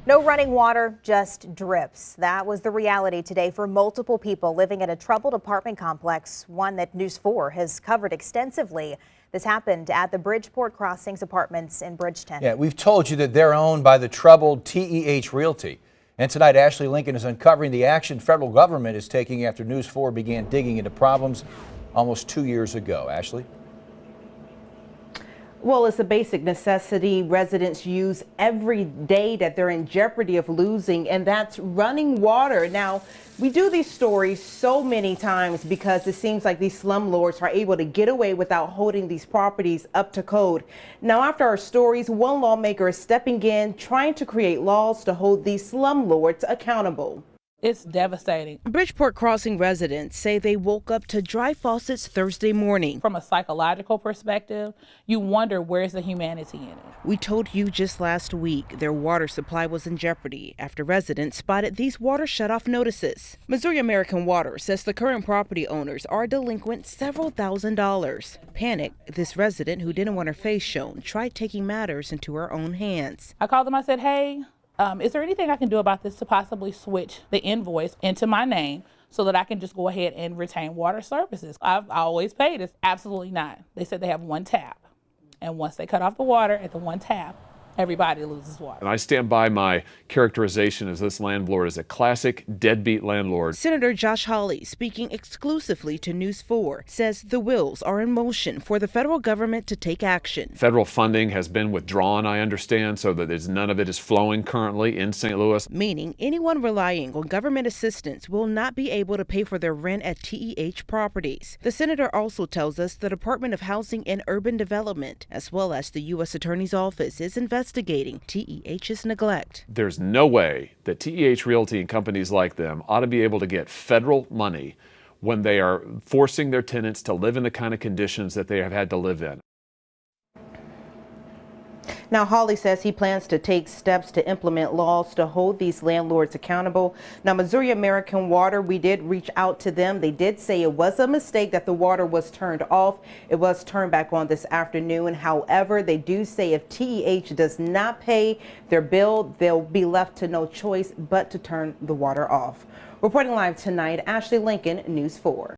No running water, just drips. That was the reality today for multiple people living in a troubled apartment complex, one that News 4 has covered extensively. This happened at the Bridgeport Crossing Apartments in Bridgeton. Yeah, we've told you that they're owned by the troubled TEH Realty. And tonight, Ashley Lincoln is uncovering the action federal government is taking after News 4 began digging into problems almost 2 years ago. Ashley? Well, it's a basic necessity residents use every day that they're in jeopardy of losing, and that's running water. Now, we do these stories so many times because it seems like these slumlords are able to get away without holding these properties up to code. Now, after our stories, one lawmaker is stepping in, trying to create laws to hold these slumlords accountable. It's devastating. Bridgeport Crossing residents say they woke up to dry faucets Thursday morning. From a psychological perspective, you wonder where's the humanity in it. We told you just last week their water supply was in jeopardy after residents spotted these water shutoff notices. Missouri American Water says the current property owners are delinquent several $1,000s. Panicked, this resident who didn't want her face shown tried taking matters into her own hands. I called them, I said, hey, is there anything I can do about this to possibly switch the invoice into my name so that I can just go ahead and retain water services? I've always paid this. Absolutely not. They said they have one tap. And once they cut off the water at the one tap, everybody loses water. And I stand by my characterization as this landlord is a classic deadbeat landlord. Senator Josh Hawley, speaking exclusively to News 4, says the wheels are in motion for the federal government to take action. Federal funding has been withdrawn, I understand, so that none of it is flowing currently in St. Louis. Meaning anyone relying on government assistance will not be able to pay for their rent at TEH properties. The senator also tells us the Department of Housing and Urban Development, as well as the U.S. Attorney's Office, is investigating TEH's neglect. There's no way that TEH Realty and companies like them ought to be able to get federal money when they are forcing their tenants to live in the kind of conditions that they have had to live in. Now, Hawley says he plans to take steps to implement laws to hold these landlords accountable. Now, Missouri American Water, we did reach out to them. They did say it was a mistake that the water was turned off. It was turned back on this afternoon. However, they do say if TEH does not pay their bill, they'll be left to no choice but to turn the water off. Reporting live tonight, Ashley Lincoln, News 4.